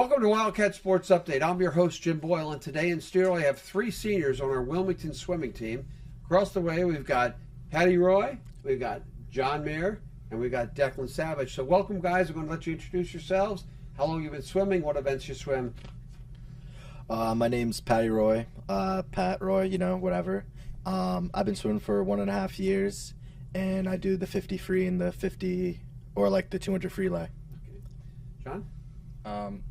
Welcome to Wildcat Sports Update. I'm your host, Jim Boyle, and today in studio I have three seniors on our Wilmington swimming team. Across the way, we've got Patty Roy, we've got John Mehr, and we've got Declan Savage. So welcome, guys. I'm going to let you introduce yourselves, how long you've been swimming, what events you swim. My name's Patty Roy, Pat Roy, whatever. I've been swimming for 1.5 years, and I do the 50 free and the 50, or like the 200 free lay. Okay. John?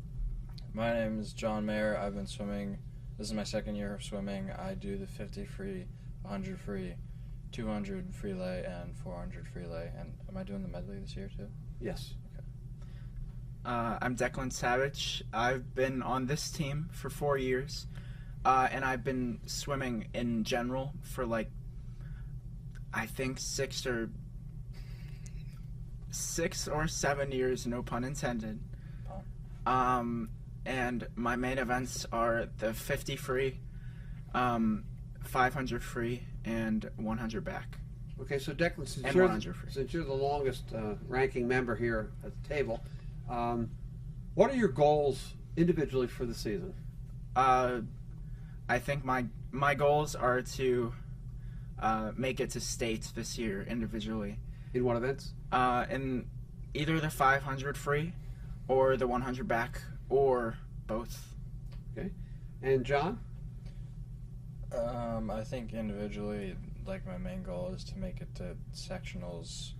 My name is John Mehr. I've been swimming. This is my second year of swimming. I do the 50 free, 100 free, 200 free lay, and 400 free lay. And am I doing the medley this year too? Yes. Okay. I'm Declan Savage. I've been on this team for 4 years, and I've been swimming in general for I think 6 or 7 years, no pun intended. And my main events are the 50 free, 500 free, and 100 back. Okay, so Declan, since you're the longest ranking member here at the table, what are your goals individually for the season? I think my goals are to make it to states this year individually. In what events? In either the 500 free or the 100 back or both. Okay. And John? I think individually, my main goal is to make it to sectionals.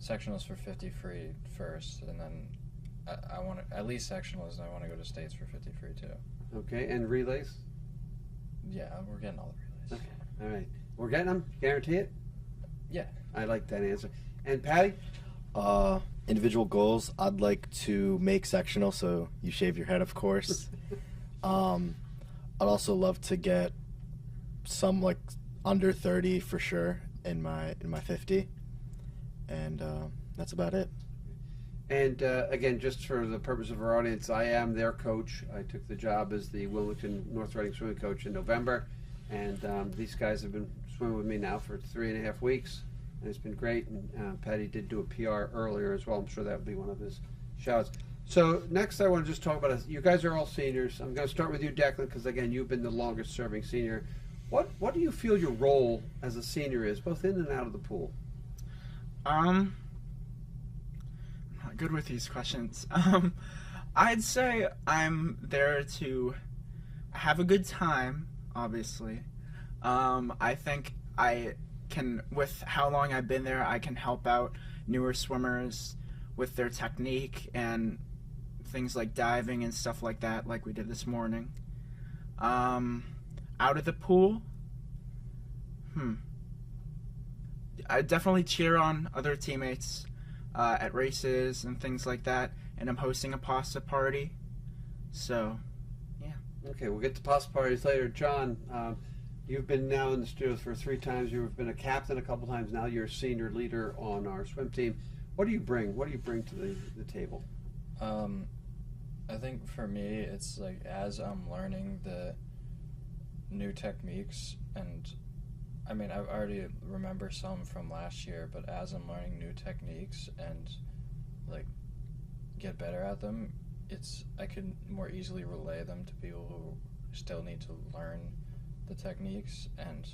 Sectionals for 50 free first, and then I want to, at least sectionals, and I want to go to states for 50 free too. Okay, and relays? Yeah, we're getting all the relays. Okay, all right. We're getting them? Guarantee it? Yeah. I like that answer. And Patty? Individual goals, I'd like to make sectional, so you shave your head, of course. I'd also love to get some under 30 for sure in my 50, and that's about it. And again, just for the purpose of our audience, I am their coach. I took the job as the Wilmington North Riding swimming coach in November, and these guys have been swimming with me now for 3.5 weeks. And it's been great, and Patty did do a PR earlier as well. I'm sure that would be one of his shouts. So next I want to just talk about you guys are all seniors. I'm going to start with you, Declan, because again, you've been the longest serving senior. What do you feel your role as a senior is, both in and out of the pool? I'm not good with these questions. I'd say I'm there to have a good time, obviously. I think with how long I've been there, I can help out newer swimmers with their technique and things like diving and stuff like that, like we did this morning. Out of the pool, I definitely cheer on other teammates at races and things like that, and I'm hosting a pasta party, so yeah. Okay, we'll get to pasta parties later. John, you've been now in the studio for 3 times. You've been a captain a couple times. Now you're a senior leader on our swim team. What do you bring? What do you bring to the table? I think for me, it's as I'm learning the new techniques, and I already remember some from last year, but as I'm learning new techniques and get better at them, I can more easily relay them to people who still need to learn the techniques, and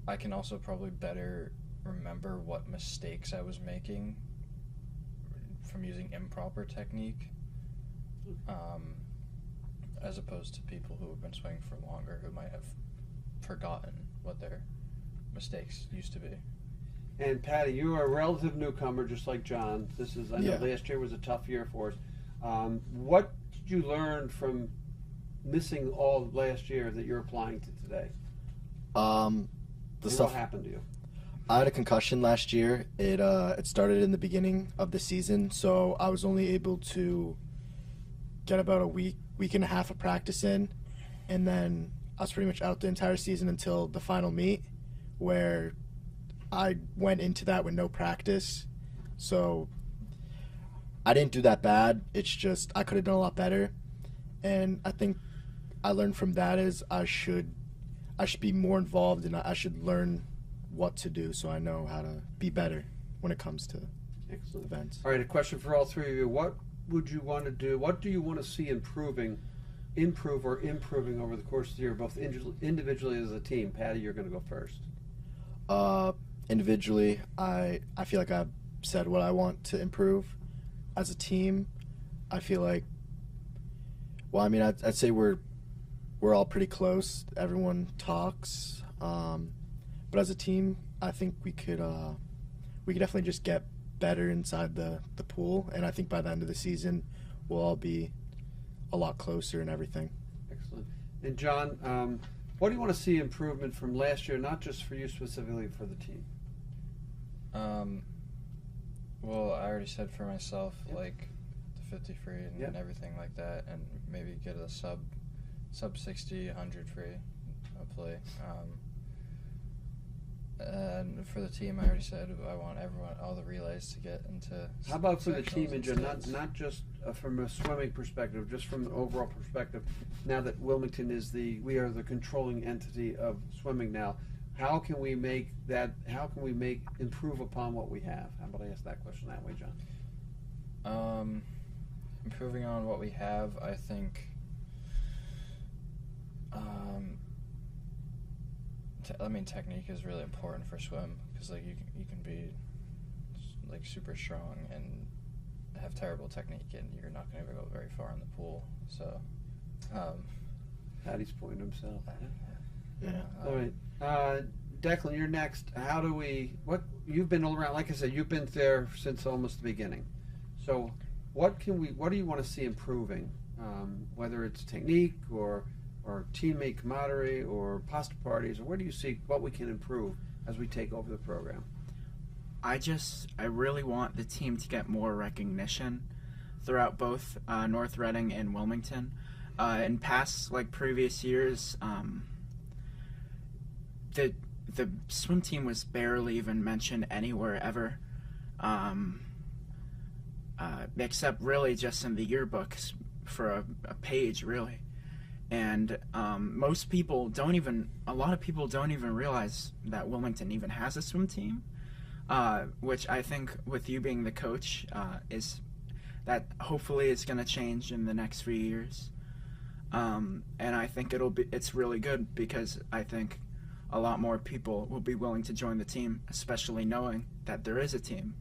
I can also probably better remember what mistakes I was making from using improper technique, as opposed to people who have been swimming for longer who might have forgotten what their mistakes used to be. And Patty, you are a relative newcomer, just like John. I know last year was a tough year for us. What did you learn from missing all of last year that you're applying to today? What happened to you? I had a concussion last year. It started in the beginning of the season, so I was only able to get about a week and a half of practice in, and then I was pretty much out the entire season until the final meet, where I went into that with no practice. So I didn't do that bad. It's just I could have done a lot better, and I think I learned from that is I should be more involved, and I should learn what to do so I know how to be better when it comes to Excellent. events. All right, a question for all three of you. What would you want to do? What do you want to see improve or improving over the course of the year, both individually as a team? Patty, you're going to go first. Individually, I feel like I've said what I want to improve. As a team, I feel like, well, I mean, I'd say we're all pretty close. Everyone talks, but as a team, I think we could definitely just get better inside the pool, and I think by the end of the season, we'll all be a lot closer and everything. Excellent. And John, what do you want to see improvement from last year, not just for you specifically, for the team? Well, I already said for myself, Yep. like the 50 free and, Yep. and everything like that, and maybe get a sub 60, 100 free play. And for the team, I already said I want all the relays to get into. How about for the sectionals team in and general, states. not just from a swimming perspective, just from an overall perspective? Now that Wilmington is we are the controlling entity of swimming now. How can we improve upon what we have? How about I ask that question that way, John? Improving on what we have, I think. Technique is really important for swim because like you can be like super strong and have terrible technique, and you're not going to go very far in the pool. So, Patty's pointing himself. Yeah. All right, Declan, you're next. You've been all around? Like I said, you've been there since almost the beginning. So, what do you want to see improving? Whether it's technique or teammate camaraderie or pasta parties, or where do you see what we can improve as we take over the program? I really want the team to get more recognition throughout both North Reading and Wilmington. In past, previous years, the swim team was barely even mentioned anywhere ever, except really just in the yearbooks for a page, really. And a lot of people don't even realize that Wilmington even has a swim team, which I think with you being the coach is that hopefully it's going to change in the next few years. And I think it's really good because I think a lot more people will be willing to join the team, especially knowing that there is a team.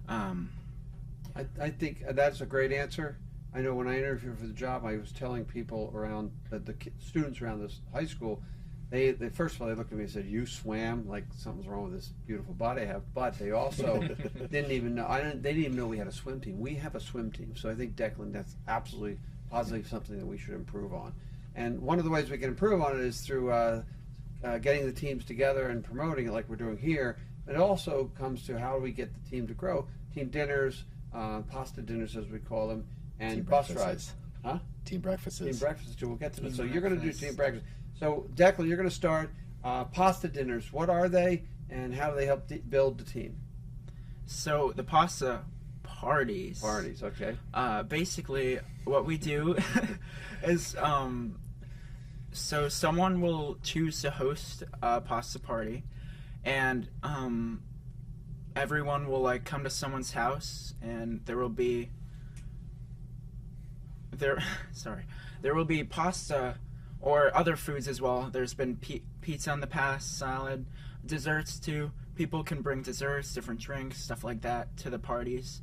I think that's a great answer. I know when I interviewed for the job, I was telling people around the students around this high school, they first of all, they looked at me and said, "You swam like something's wrong with this beautiful body I have." But they also didn't even know. They didn't even know we had a swim team. We have a swim team, so I think Declan, that's absolutely positively something that we should improve on. And one of the ways we can improve on it is through getting the teams together and promoting it, like we're doing here. It also comes to how do we get the team to grow? Team dinners, pasta dinners as we call them. And Team bus breakfasts. rides. Huh? Team breakfasts. Team breakfasts, too. We'll get to that. Team So you're going to do breakfast. team breakfast. So, Declan, you're going to start pasta dinners. What are they, and how do they help build the team? So the pasta parties. Parties, okay. Basically, what we do is so someone will choose to host a pasta party, and everyone will come to someone's house, and there will be pasta or other foods as well. There's been pizza in the past, salad, desserts too. People can bring desserts, different drinks, stuff like that to the parties,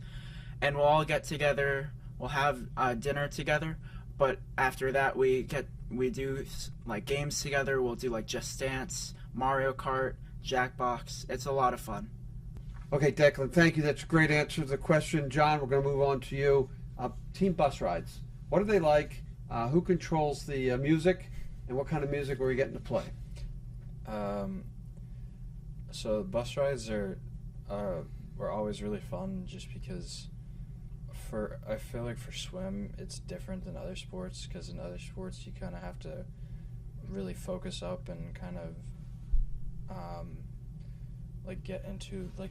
and we'll all get together. We'll have dinner together, but after that we do games together. We'll do Just Dance, Mario Kart, Jackbox. It's a lot of fun. Okay, Declan, thank you. That's a great answer to the question. John, we're going to move on to you. Team bus rides. What are they like? Who controls the music? And what kind of music are we getting to play? So bus rides were always really fun just because I feel like for swim it's different than other sports, because in other sports you kind of have to really focus up and kind of get into the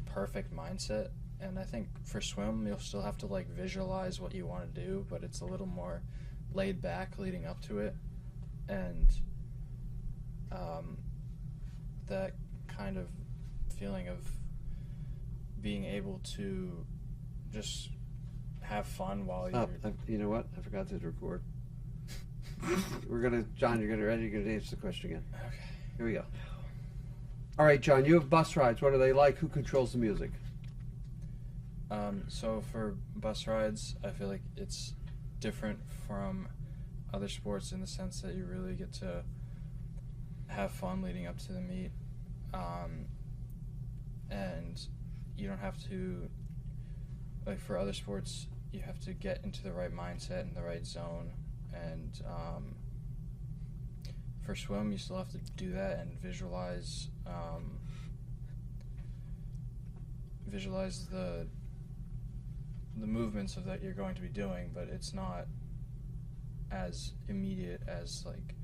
perfect mindset. And I think for swim you'll still have to visualize what you want to do, but it's a little more laid back leading up to it. And that kind of feeling of being able to just have fun while you're. You know what? I forgot to record. John, you're gonna answer the question again. Okay. Here we go. All right, John, you have bus rides. What are they like? Who controls the music? So for bus rides, I feel like it's different from other sports in the sense that you really get to have fun leading up to the meet, and you don't have to, like for other sports, you have to get into the right mindset and the right zone, and for swim you still have to do that and visualize the movements of that you're going to be doing, but it's not as immediate as like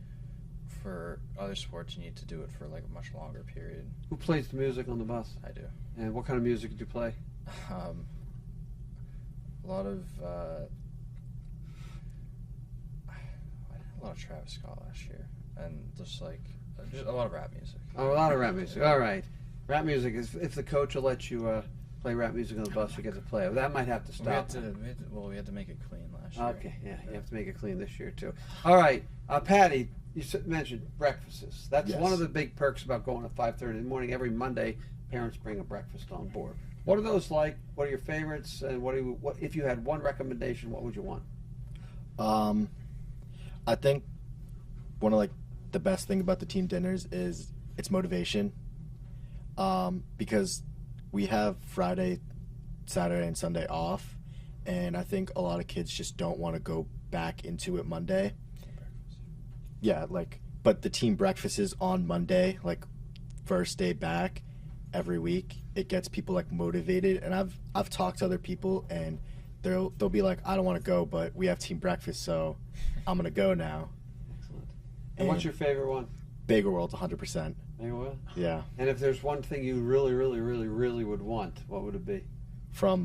for other sports. You need to do it for like a much longer period. Who plays the music on the bus? I do. And what kind of music do you play? A lot of Travis Scott last year, and just a lot of rap music. Oh, a lot of rap music. All right, rap music is if the coach will let you play rap music on the bus, you get to play it. That might have to stop. We had to make it clean last year. Okay, yeah, you have to make it clean this year too. All right, Patty, you mentioned breakfasts. That's Yes. one of the big perks about going at 5:30 in the morning. Every Monday, parents bring a breakfast on board. What are those like? What are your favorites? And what if you had one recommendation? What would you want? I think one of like the best thing about the team dinners is it's motivation. Because we have Friday, Saturday, and Sunday off, and I think a lot of kids just don't want to go back into it Monday. Yeah, but the team breakfast is on Monday, like first day back every week. It gets people like motivated, and I've talked to other people, and they'll be like, I don't want to go, but we have team breakfast, so I'm gonna go now. Excellent. And what's your favorite one? Bagel World, 100%. Bagel World? Yeah. And if there's one thing you really, really, really, really would want, what would it be? For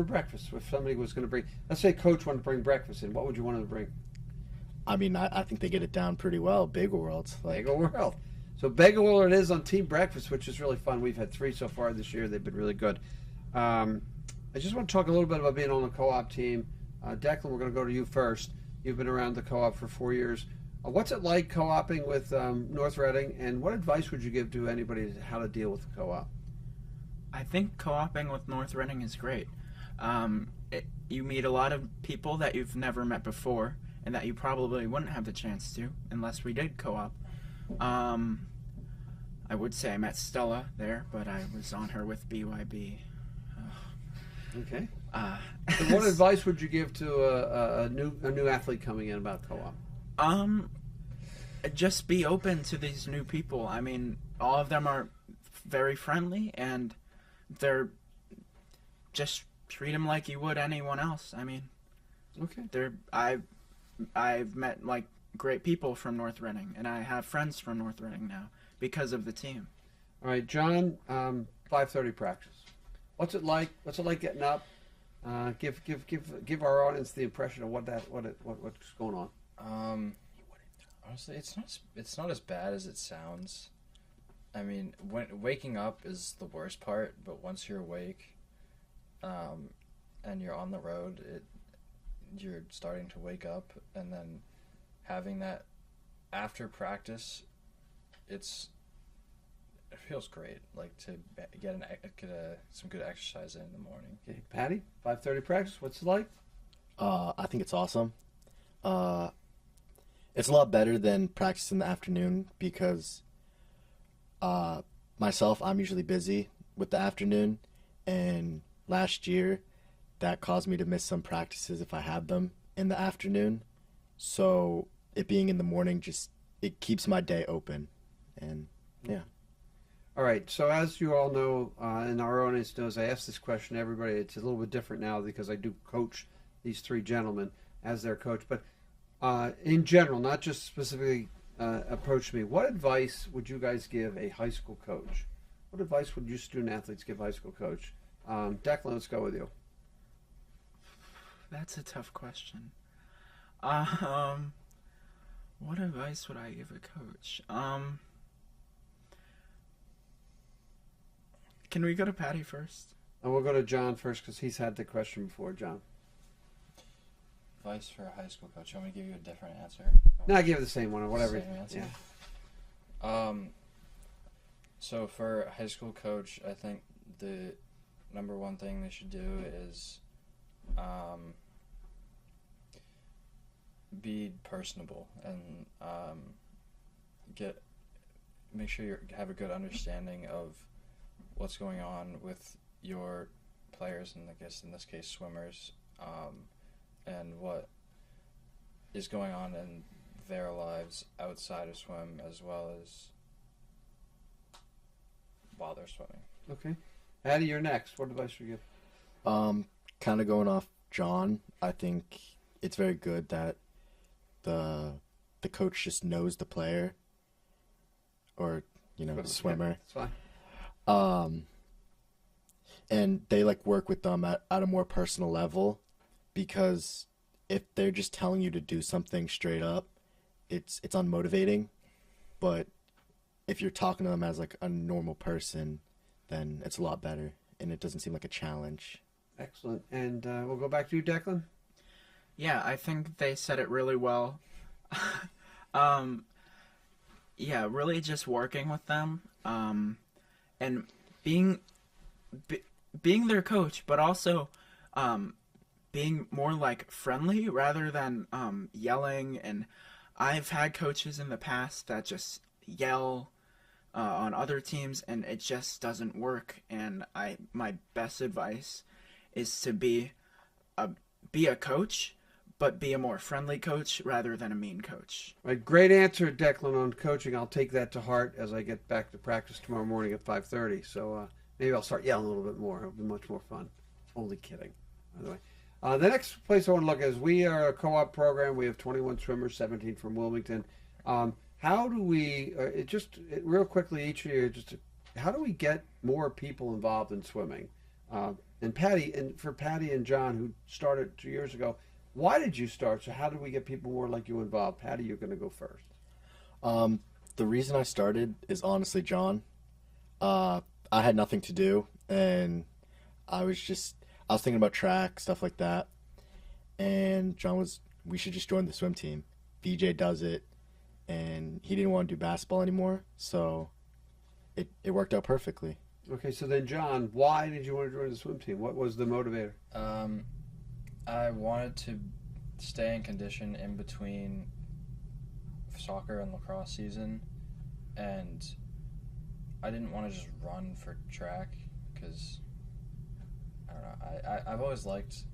breakfast, if somebody was going to bring, let's say coach wanted to bring breakfast in, what would you want him to bring? I mean, I think they get it down pretty well. Bagel World. Bagel World. So Bagel World it is on Team Breakfast, which is really fun. We've had 3 so far this year. They've been really good. I just want to talk a little bit about being on the co-op team. Declan, we're going to go to you first. You've been around the co-op for 4 years. What's it like co-oping with North Reading, and what advice would you give to anybody to how to deal with the co-op? I think co-oping with North Reading is great. You meet a lot of people that you've never met before, and that you probably wouldn't have the chance to unless we did co-op. I would say I met Stella there, but I was on her with BYB. Okay. So what advice would you give to a new athlete coming in about co-op? Just be open to these new people. I mean, all of them are very friendly, and they're just treat them like you would anyone else. I mean, okay. I've met like great people from North Reading, and I have friends from North Reading now because of the team. All right, John. 5:30 practice. What's it like? What's it like getting up? Give our audience the impression of what's going on. Honestly, it's not as bad as it sounds. I mean, waking up is the worst part, but once you're awake, and you're on the road, you're starting to wake up, and then having that after practice, it feels great. Like to get some good exercise in the morning. Okay, Patty, 5:30 practice. What's it like? I think it's awesome. It's a lot better than practice in the afternoon because myself, I'm usually busy with the afternoon, and last year that caused me to miss some practices if I had them in the afternoon. So it being in the morning it keeps my day open, and yeah. All right, so as you all know, and our audience knows, I ask this question to everybody. It's a little bit different now because I do coach these 3 gentlemen as their coach, but in general, not just specifically approach me. What advice would you guys give a high school coach? What advice would you student athletes give a high school coach? Declan, let's go with you. That's a tough question. What advice would I give a coach? Can we go to Patty first? And we'll go to John first because he's had the question before. John. Advice for a high school coach. You want me to give you a different answer? No, I give it the same one or whatever. Same answer? Yeah. So for a high school coach, I think the number one thing they should do is be personable and make sure you have a good understanding of what's going on with your players, and I guess in this case swimmers, and what is going on in their lives outside of swim as well as while they're swimming. Okay. Addie, you're next. What advice would you give? Kind of going off John, I think it's very good that the coach just knows the player or, the swimmer. Yeah, that's fine. And they work with them at a more personal level, because if they're just telling you to do something straight up, it's unmotivating. But if you're talking to them as a normal person, then it's a lot better, and it doesn't seem like a challenge. Excellent. And we'll go back to you, Declan. Yeah, I think they said it really well. Yeah, really just working with them, and being their coach, but also being more friendly rather than yelling. And I've had coaches in the past that just yell on other teams, and it just doesn't work. And my best advice is to be a coach, but be a more friendly coach rather than a mean coach. Right, great answer, Declan, on coaching. I'll take that to heart as I get back to practice tomorrow morning at 5:30. So maybe I'll start yelling a little bit more. It'll be much more fun. Only kidding, by the way. The next place I want to look at is we are a co-op program. We have 21 swimmers, 17 from Wilmington. How do we, real quickly each year, how do we get more people involved in swimming? For Patty and John, who started 2 years ago, why did you start? So how do we get people more like you involved? Patty, you're going to go first. The reason I started is honestly John. I had nothing to do, and I was thinking about track, stuff like that. And John we should just join the swim team. VJ does it, and he didn't want to do basketball anymore, so it worked out perfectly. Okay, so then John, why did you want to join the swim team? What was the motivator? I wanted to stay in condition in between soccer and lacrosse season, and I didn't want to just run for track because, I don't know, I've always liked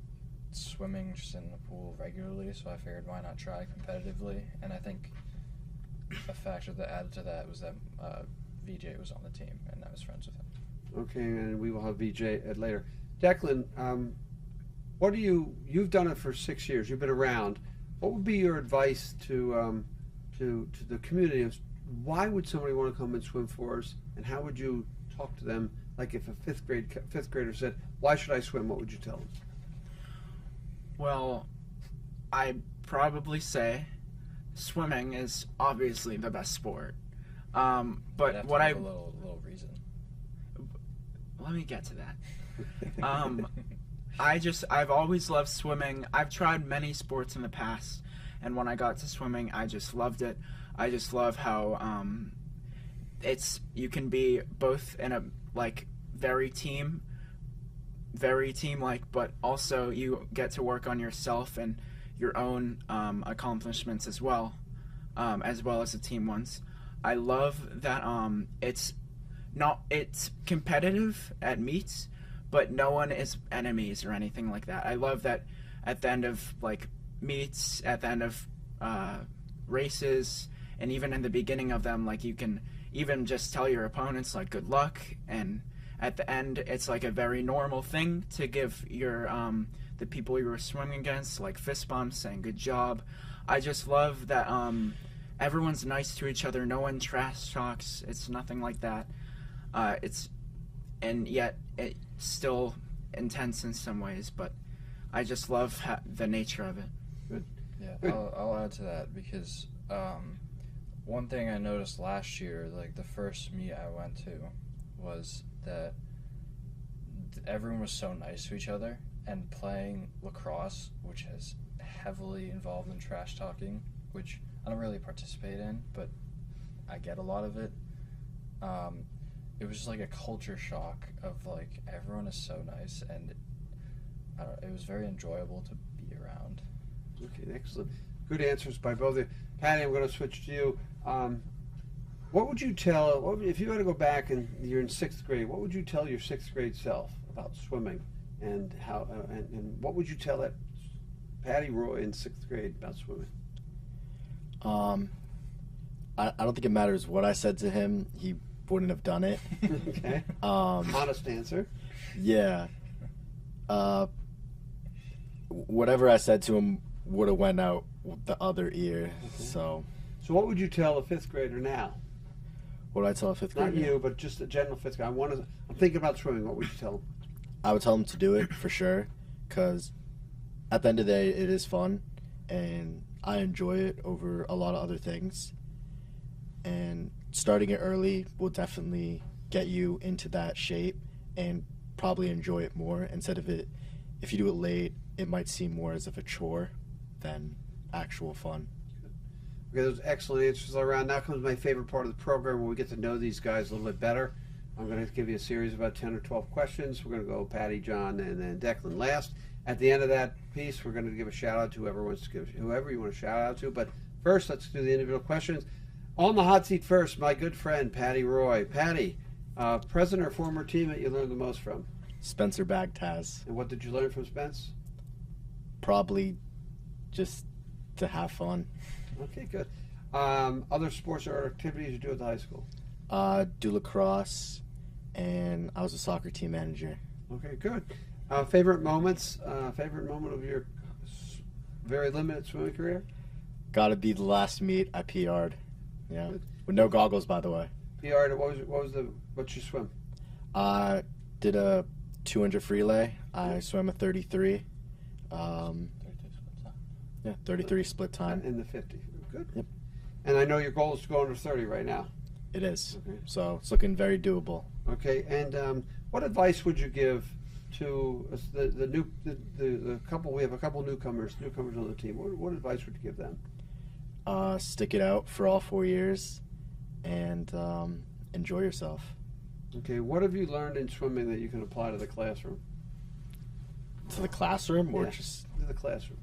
swimming just in the pool regularly, so I figured why not try competitively. And I think a factor that added to that was that VJ was on the team and I was friends with him. Okay, and we will have VJ later. Declan, you've done it for 6 years, you've been around. What would be your advice to the community? Why would somebody want to come and swim for us, and how would you talk to them? Like if a fifth grader said, why should I swim? What would you tell them? Well, I'd probably say swimming is obviously the best sport. But what a little reason. Let me get to that. I've always loved swimming. I've tried many sports in the past, and when I got to swimming, I just loved it. I just love how you can be both in a very team-like, but also you get to work on yourself and your own accomplishments as well as the team ones. I love that it's competitive at meets, but no one is enemies or anything like that. I love that at the end of meets, at the end of races, and even in the beginning of them, you can even just tell your opponents good luck, and at the end it's a very normal thing to give your the people you were swimming against fist bumps saying good job. I just love that everyone's nice to each other, no one trash talks. It's nothing like that. And yet it's still intense in some ways, but I just love the nature of it. Good. Yeah, Good. I'll add to that because one thing I noticed last year, the first meet I went to, was that everyone was so nice to each other, and playing lacrosse, which is heavily involved in trash talking, which I don't really participate in, but I get a lot of it. It was just like a culture shock of like everyone is so nice, and it was very enjoyable to be around. Okay, excellent. Good answers by both of you. Patty, I'm going to switch to you. What would you tell, if you had to go back and you're in 6th grade, what would you tell your 6th grade self about swimming, and how, and what would you tell that Patty Roy in 6th grade about swimming? I don't think it matters what I said to him. He wouldn't have done it. Okay. Honest answer. Yeah. Whatever I said to him would have went out the other ear. Okay. So what would you tell a 5th grader now? what would I tell a 5th grader? Not you, but just a general 5th grader. I'm thinking about swimming. What would you tell them? I would tell him to do it for sure, because at the end of the day, it is fun, and I enjoy it over a lot of other things. And starting it early will definitely get you into that shape and probably enjoy it more. Instead of it, if you do it late, it might seem more as of a chore than actual fun. Okay, those excellent answers all around. Now comes my favorite part of the program, where we get to know these guys a little bit better. I'm going to give you a series of about 10 or 12 questions. We're going to go Patty, John, and then Declan last. At the end of that piece, we're going to give a shout out to whoever you want to shout out to. But first, let's do the individual questions. On the hot seat first, my good friend Patty Roy. Patty, present or former teammate you learned the most from? Spencer Bagtaz. And what did you learn from Spence? Probably just to have fun. Okay, good. Other sports or activities you do at the high school? Do lacrosse, and I was a soccer team manager. Okay, good. Favorite moments? Favorite moment of your very limited swimming career? Gotta be the last meet I PR'd. Yeah, Good. with no goggles, by the way. PR. What's your swim? Did a 200 free lay. I swam a 33. 33 split time. In the 50. Good. Yep. And I know your goal is to go under 30 right now. It is. Okay. So it's looking very doable. Okay. And what advice would you give to the couple? We have a couple newcomers on the team. What advice would you give them? Stick it out for all 4 years, and enjoy yourself. Okay. What have you learned in swimming that you can apply to the classroom? To the classroom, or Yeah, just to the classroom?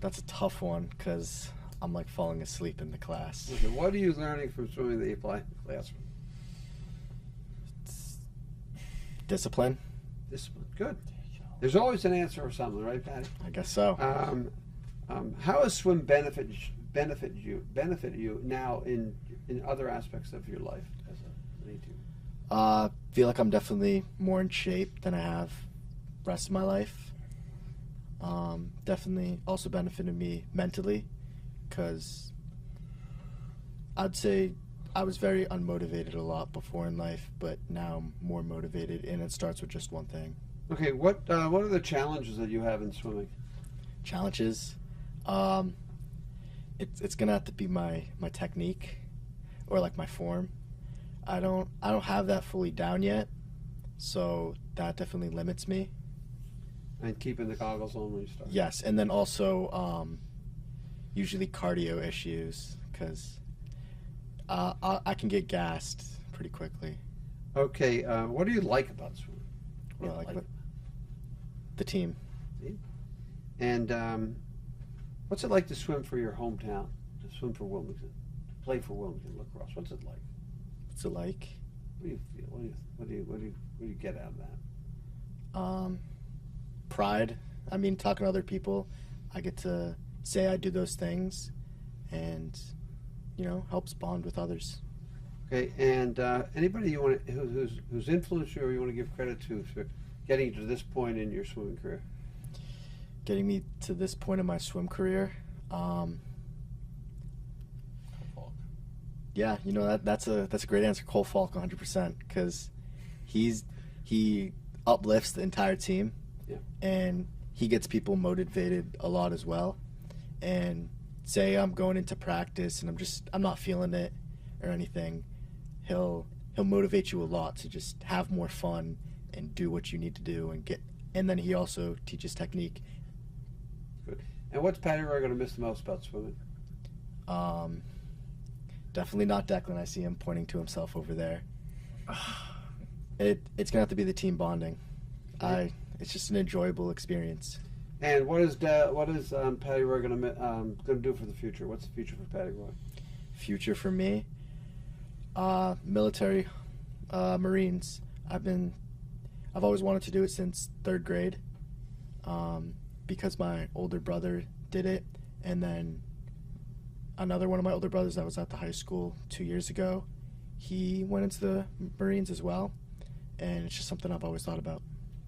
that's a tough one, because I'm like falling asleep in the class. Okay. What are you learning from swimming that you apply in the classroom? Discipline. Discipline. Good. There's always an answer or something, right, Patty? I guess so. How has swim benefited you now in other aspects of your life as an 18? Feel like I'm definitely more in shape than I have rest of my life. Definitely also benefited me mentally, because I'd say I was very unmotivated a lot before in life, but now I'm more motivated, and it starts with just one thing. Okay, what are the challenges that you have in swimming? Challenges? It's gonna have to be my technique, or like my form. I don't have that fully down yet, so that definitely limits me. And keeping the goggles on when you start. Yes, and then also usually cardio issues, because I can get gassed pretty quickly. Okay, what do you like about swimming? What Yeah, do you like the team. And what's it like to swim for your hometown? To swim for Wilmington, to play for Wilmington lacrosse. What's it like? What's it like? What do you feel? What do you get out of that? Pride. I mean, talking to other people, I get to say I do those things, and helps bond with others. Okay, and anybody you want who's influenced you, or you want to give credit to for getting you to this point in your swimming career? Getting me to this point in my swim career, yeah, that's a great answer. Cole Falk, 100%, because he uplifts the entire team. Yeah. And he gets people motivated a lot as well. And say I'm going into practice and I'm not feeling it or anything, he'll he'll motivate you a lot to just have more fun and do what you need to do and then he also teaches technique. Good. And what's Patty Roy going to miss the most about swimming? Definitely not Declan. I see him pointing to himself over there. It's gonna have to be the team bonding. It's just an enjoyable experience. And what is Patty Roy going to do for the future? What's the future for Patty Roy? Future for me, military, Marines. I've always wanted to do it since 3rd grade, because my older brother did it, and then another one of my older brothers that was at the high school 2 years ago, he went into the Marines as well, and it's just something I've always thought about.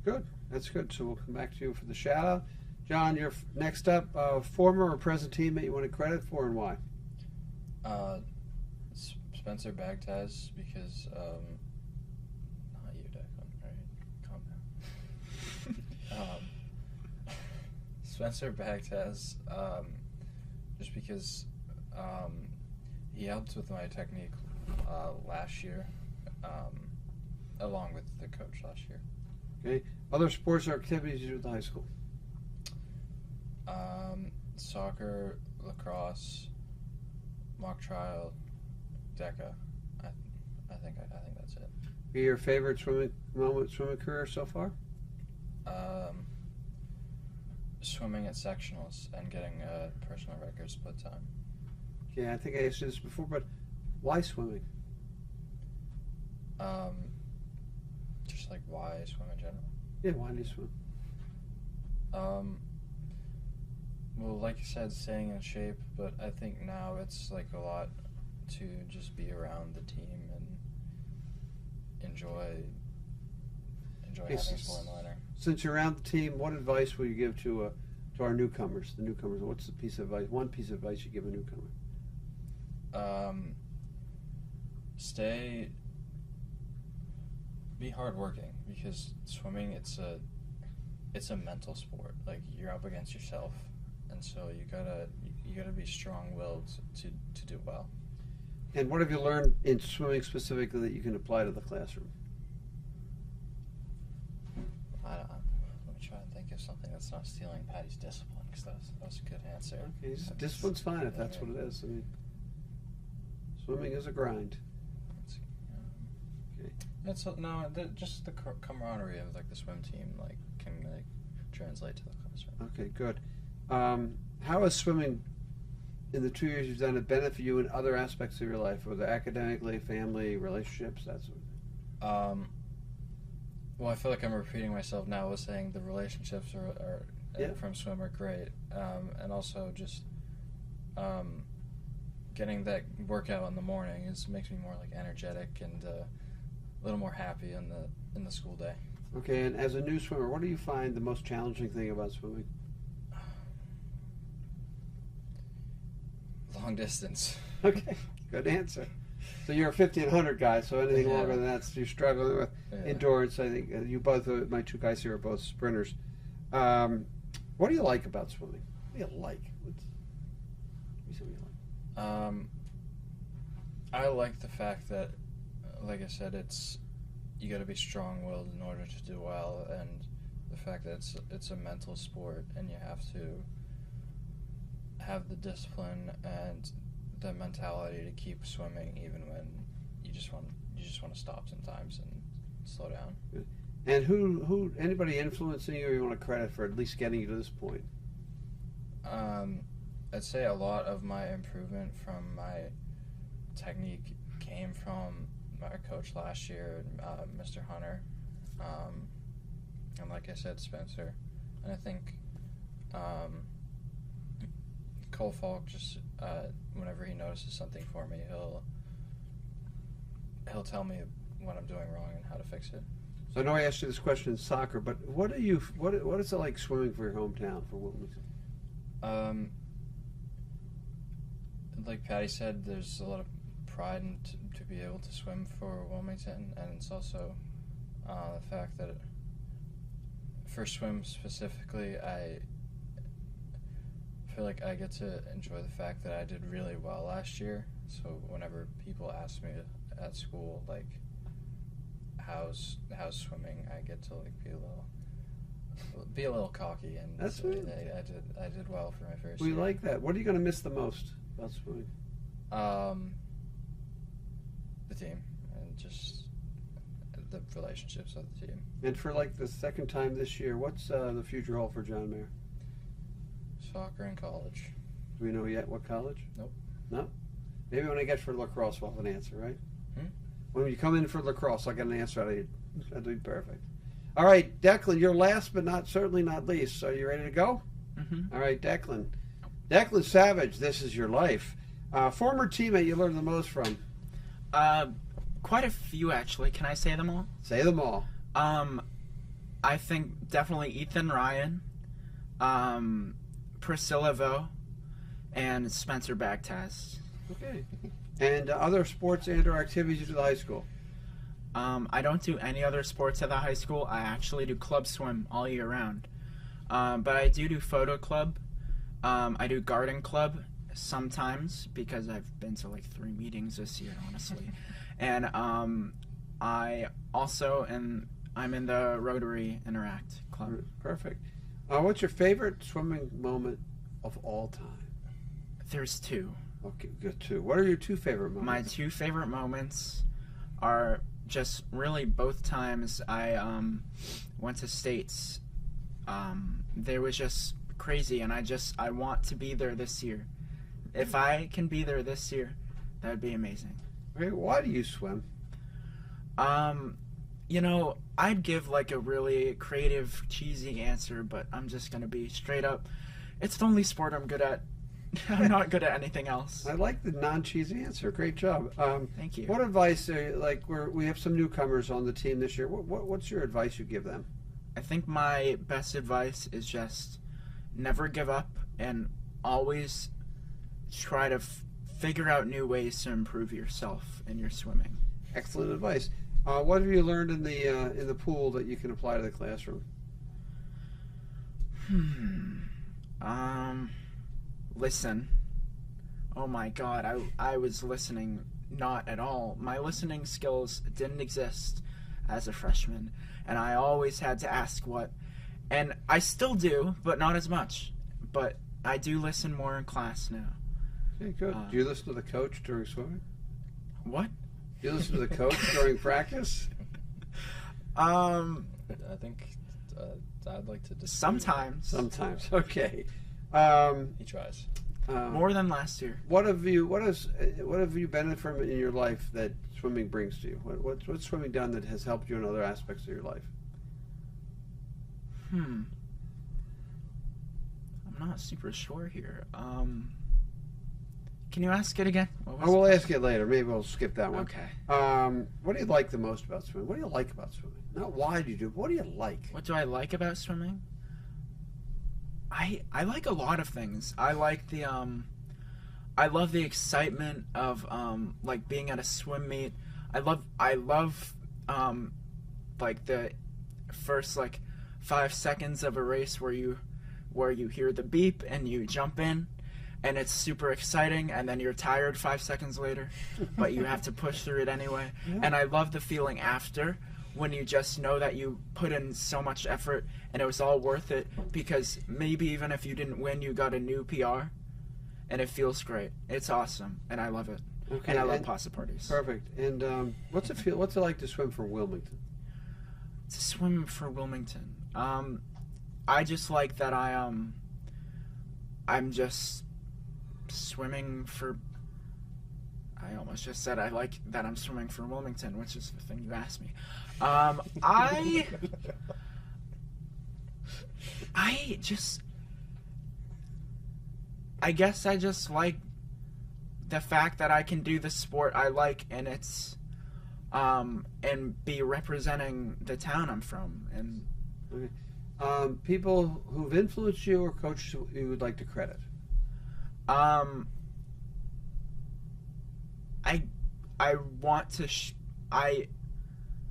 Good. That's good. So we'll come back to you for the shout out. John, you're next up. Former or present teammate you want to credit for and why? Spencer Bagtaz, because not you, Declan. Right? Calm down. Spencer Bagtaz, just because he helped with my technique last year, along with the coach last year. Okay. Other sports or activities you do at the high school? Soccer, lacrosse, mock trial, DECA. I think that's it. Your favorite swimming career so far? Swimming at sectionals and getting a personal record split time. Yeah, I think I asked you this before, but why swimming? Just like why swim in general. Yeah, why do you swim? Well, like you said, staying in shape, but I think now it's like a lot to just be around the team and enjoy having a swim liner. Since you're around the team, what advice will you give to our newcomers? The newcomers, what's one piece of advice you give a newcomer? Be hardworking, because swimming it's a mental sport. Like, you're up against yourself, and so you gotta be strong-willed to do well. And what have you learned in swimming specifically that you can apply to the classroom? Let me try and think of something that's not stealing Patty's discipline, because that was a good answer. Okay, discipline's fine if that's what it is. I mean, swimming is a grind. Okay. Just the camaraderie of like the swim team can translate to the classroom. Okay, good. How has swimming, in the 2 years you've done it, benefit you in other aspects of your life, whether academically, family, relationships, that sort of thing? Well, I feel like I'm repeating myself now with saying the relationships from swim are great, and also just getting that workout in the morning makes me more like energetic and a little more happy in the school day. Okay, and as a new swimmer, what do you find the most challenging thing about swimming? Long distance. Okay, good answer. So you're a 50 and 100 guy, so anything longer than that, you're struggling with endurance. I think you both, my two guys here, are both sprinters. What do you like about swimming? What do you like? What do you like? I like the fact that, like I said, you got to be strong-willed in order to do well, and the fact that it's a mental sport, and you have to have the discipline and the mentality to keep swimming even when you just want to stop sometimes and slow down. Good. And who anybody influencing you, or you want to credit for at least getting you to this point? I'd say a lot of my improvement from my technique came from my coach last year, Mr. Hunter, and like I said, Spencer. And I think Cole Falk, just whenever he notices something for me, he'll tell me what I'm doing wrong and how to fix it. So I know I asked you this question in soccer, but what is it like swimming for your hometown, for Wilmington? Like Patty said, there's a lot of pride in to be able to swim for Wilmington, and it's also the fact that for swim specifically, I feel like I get to enjoy the fact that I did really well last year. So whenever people ask me at school, like, how's swimming, I get to like be a little cocky, and That's so right. I did well for my first We year. like that. What are you going to miss the most about swimming? The team and just the relationships of the team. And for like the second time this year, what's the future hold for John Mehr? Soccer and college. Do we know yet what college? Nope. No? Maybe when I get for lacrosse, we'll have an answer, right? Hmm? When you come in for lacrosse, I'll get an answer out of you. That'd be perfect. All right, Declan, you're last but certainly not least. So you ready to go? Mm-hmm. All right, Declan. Declan Savage, this is your life. Former teammate you learned the most from? Quite a few, actually. Can I say them all? Say them all. I think definitely Ethan Ryan, Priscilla Vo, and Spencer Bagtaz. Okay. And other sports and/or activities you do at the high school? I don't do any other sports at the high school. I actually do club swim all year round. But I do photo club. I do garden club sometimes because I've been to like 3 meetings this year, honestly. And I also I'm in the Rotary Interact Club. Perfect. What's your favorite swimming moment of all time? There's 2. Okay, good too. What are your 2 favorite moments? My 2 favorite moments are just really both times I went to States. They was just crazy, and I want to be there this year. If I can be there this year, that would be amazing. Okay, why do you swim? I'd give like a really creative, cheesy answer, but I'm just gonna be straight up. It's the only sport I'm good at. I'm not good at anything else. I like the non-cheesy answer. Great job. Thank you. What advice, we have some newcomers on the team this year. What's your advice you give them? I think my best advice is just never give up and always try to figure out new ways to improve yourself in your swimming. Excellent advice. What have you learned in the pool that you can apply to the classroom? Listen. Oh my God, I was listening not at all. My listening skills didn't exist as a freshman, and I always had to ask what. And I still do, but not as much. But I do listen more in class now. Okay, good. Do you listen to the coach during swimming? What? Do you listen to the coach during practice? I think I'd like to disagree. Sometimes. Sometimes. Okay. He tries. More than last year. What have you benefited from in your life that swimming brings to you? What's swimming done that has helped you in other aspects of your life? I'm not super sure here. Can you ask it again? We'll ask it later. Maybe we'll skip that one. Okay. What do you like the most about swimming? What do you like about swimming? Not why do you do it, but what do you like? What do I like about swimming? I like a lot of things. I like I love the excitement of like being at a swim meet. I love like the first like 5 seconds of a race where you hear the beep and you jump in, and it's super exciting, and then you're tired 5 seconds later, but you have to push through it anyway. Yeah. And I love the feeling after, when you just know that you put in so much effort and it was all worth it, because maybe even if you didn't win, you got a new PR, and it feels great. It's awesome, and I love it. Okay, And I love pasta parties. Perfect. And what's it like to swim for Wilmington? To swim for Wilmington. I just like that I'm just swimming for. I almost just said I like that I'm swimming for Wilmington, which is the thing you asked me. I guess I just like the fact that I can do the sport I like, and it's and be representing the town I'm from. And Okay. People who've influenced you or coached you would like to credit? I want to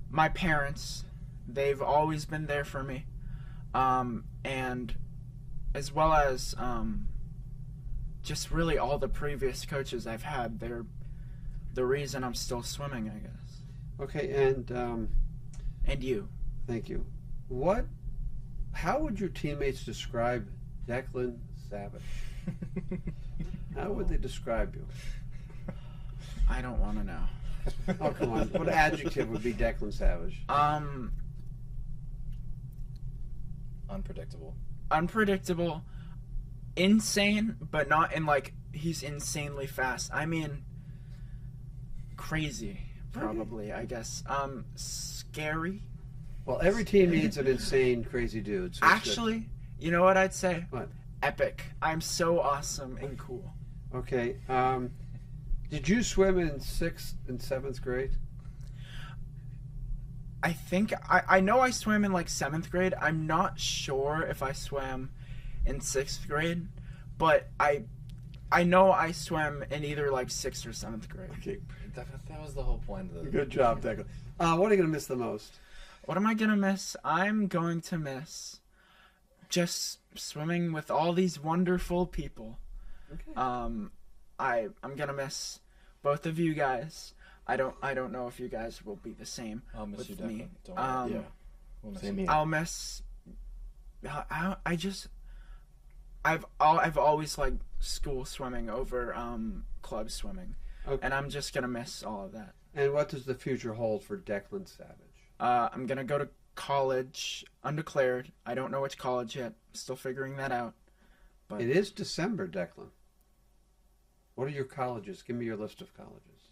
my parents, they've always been there for me, and as well as just really all the previous coaches I've had. They're the reason I'm still swimming, I guess. Okay, and And you. Thank you. How would your teammates describe Declan Savage? How would they describe you? I don't want to know. Oh, come on. What adjective would be Declan Savage? Unpredictable. Unpredictable, insane, but not in like he's insanely fast. I mean, crazy, probably. I guess. Scary. Well, every team needs an insane, crazy dude. So Actually, you know what I'd say? What? Epic. I'm so awesome and cool. Okay. Did you swim in 6th and 7th grade? I think I know I swam in like 7th grade. I'm not sure if I swam in 6th grade, but I know I swam in either like 6th or 7th grade. Okay. That was the whole point of the. Good job, Declan. What are you going to miss the most? What am I gonna miss? I'm going to miss just swimming with all these wonderful people. Okay. I'm gonna miss both of you guys. I don't know if you guys will be the same. I'll miss with you me. definitely. Don't worry. Yeah. We'll miss Same you. here. I'll miss. I've always liked school swimming over club swimming, Okay. and I'm just gonna miss all of that. And what does the future hold for Declan Savage? I'm gonna go to college, undeclared. I don't know which college yet. Still figuring that out. But It is December, Declan. What are your colleges? Give me your list of colleges.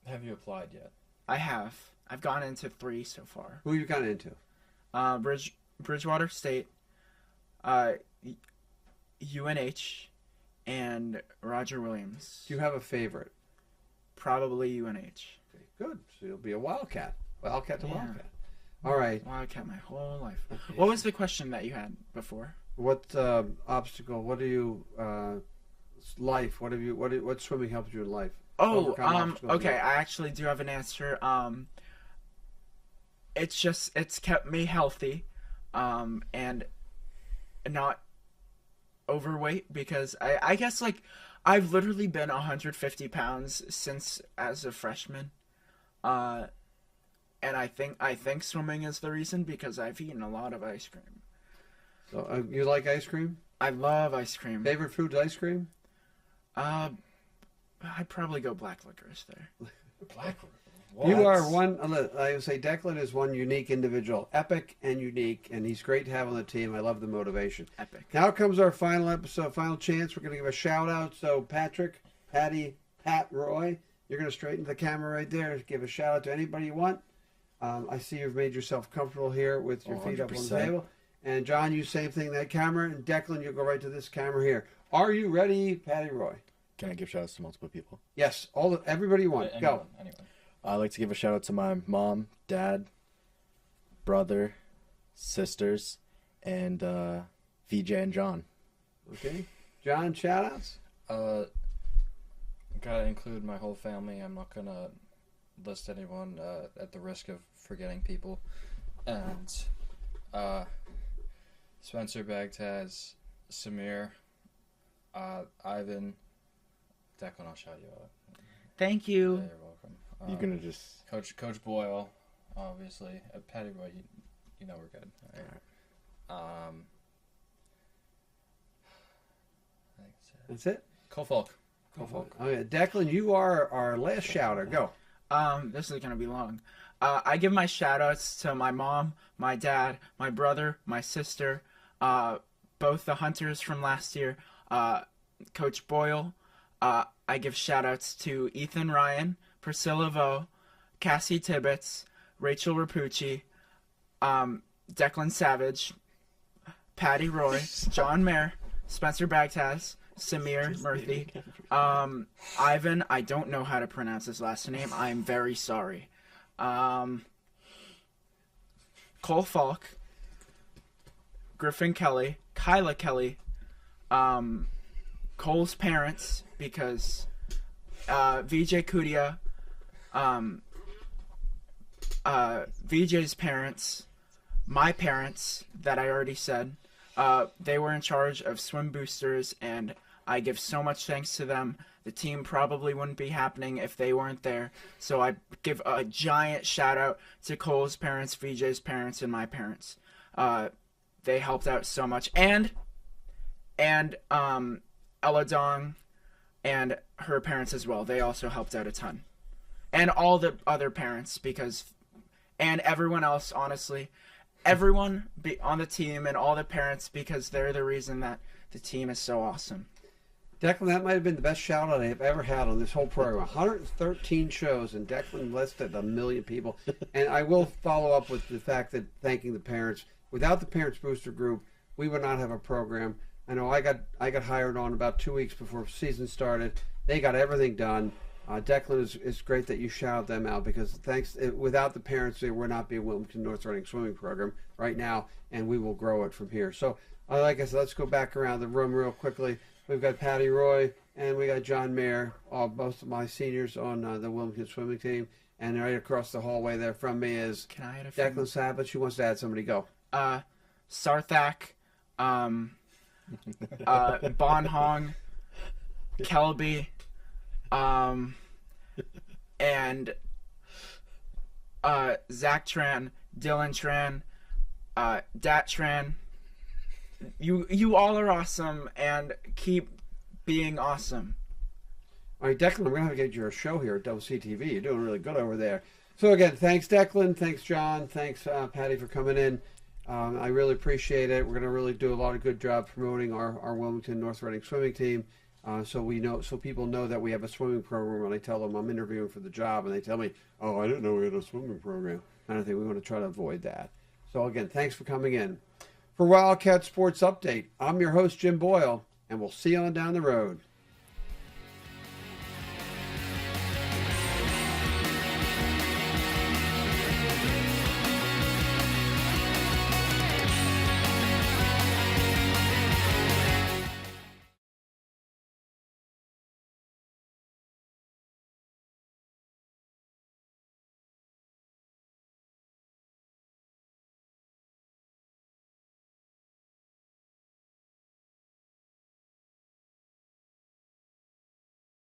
Have you applied yet? I have. I've gone into 3 so far. Who you got into? Bridgewater State, UNH, and Roger Williams. Do you have a favorite? Probably UNH. Okay, good. So you'll be a Wildcat. Wildcat to Yeah. Wildcat. All right. Wildcat my whole life. Okay. What was the question that you had before? What obstacle? What do you? Life. What have you? What swimming helped you in life? Oh, Overcome obstacles. okay. I actually do have an answer. It's kept me healthy, and not overweight because I guess like I've literally been 150 pounds since as a freshman, and I think swimming is the reason because I've eaten a lot of ice cream. So you like ice cream? I love ice cream. Favorite food's ice cream? I'd probably go black licorice there. Black. You are one. I would say Declan is one unique individual, epic and unique, and he's great to have on the team. I love the motivation. Epic. Now comes our final episode, final chance. We're going to give a shout out. So Patrick, Patty, Pat, Roy, you're going to straighten the camera right there. Give a shout out to anybody you want. I see you've made yourself comfortable here with your feet up on the 100%. table. And John, you same thing, that camera. And Declan, you'll go right to this camera here. Are you ready, Patty, Roy? Can I give shout outs to multiple people? Yes, everybody you want. Go. Anyone. I'd like to give a shout out to my mom, dad, brother, sisters, and VJ and John. Okay. John, shout outs? Gotta include my whole family. I'm not gonna list anyone at the risk of forgetting people. And Spencer Bagtaz, Samir, Ivan, Declan, I'll shout you out. Thank Yeah, you. you're welcome. You're gonna just Coach Boyle, obviously. Patty Roy, you know we're good. All right. I think That's it? Cole Falk. Oh, yeah. Declan, you are our last shouter. Go. This is gonna be long. I give my shout outs to my mom, my dad, my brother, my sister, both the hunters from last year, Coach Boyle. I give shout outs to Ethan Ryan, Priscilla Vo, Cassie Tibbetts, Rachel Rapucci, Declan Savage, Patty Roy, John Mehr, Spencer Bagtaz, Samir Murthy, Ivan, I don't know how to pronounce his last name. I'm very sorry. Cole Falk, Griffin Kelly, Kyla Kelly, Cole's parents, because VJ Kudia, VJ's parents, my parents that I already said, they were in charge of swim boosters, and I give so much thanks to them. The team probably wouldn't be happening if they weren't there. So I give a giant shout out to Cole's parents, VJ's parents, and my parents. They helped out so much. And Ella Dong and her parents as well. They also helped out a ton. And all the other parents, and everyone else, honestly. Everyone on the team and all the parents, because they're the reason that the team is so awesome. Declan, that might have been the best shout out I have ever had on this whole program. 113 shows, and Declan listed 1 million people. And I will follow up with the fact that thanking the parents. Without the Parents Booster Group, we would not have a program. I know I got hired on about 2 weeks before season started. They got everything done. Declan, is great that you shout them out, because without the parents, there would not be a Wilmington North Reading swimming program right now, and we will grow it from here. So, like I said, let's go back around the room real quickly. We've got Patty Roy and we got John Mehr, both of my seniors on the Wilmington swimming team. And right across the hallway there from me is Declan Savage. Who wants to add somebody? Go. Sarthak, Bon Hong, Kelby, and Zach Tran, Dylan Tran, Dat Tran. You all are awesome, and keep being awesome. All right, Declan, we're going to have to get you a show here at WCTV. You're doing really good over there. So again, thanks Declan, thanks John, thanks Patty for coming in. I really appreciate it. We're going to really do a lot of good job promoting our Wilmington North Reading swimming team. So people know that we have a swimming program. When I tell them I'm interviewing for the job, and they tell me, "Oh, I didn't know we had a swimming program," and I think we want to try to avoid that. So again, thanks for coming in. For Wildcat Sports Update, I'm your host Jim Boyle, and we'll see you on down the road.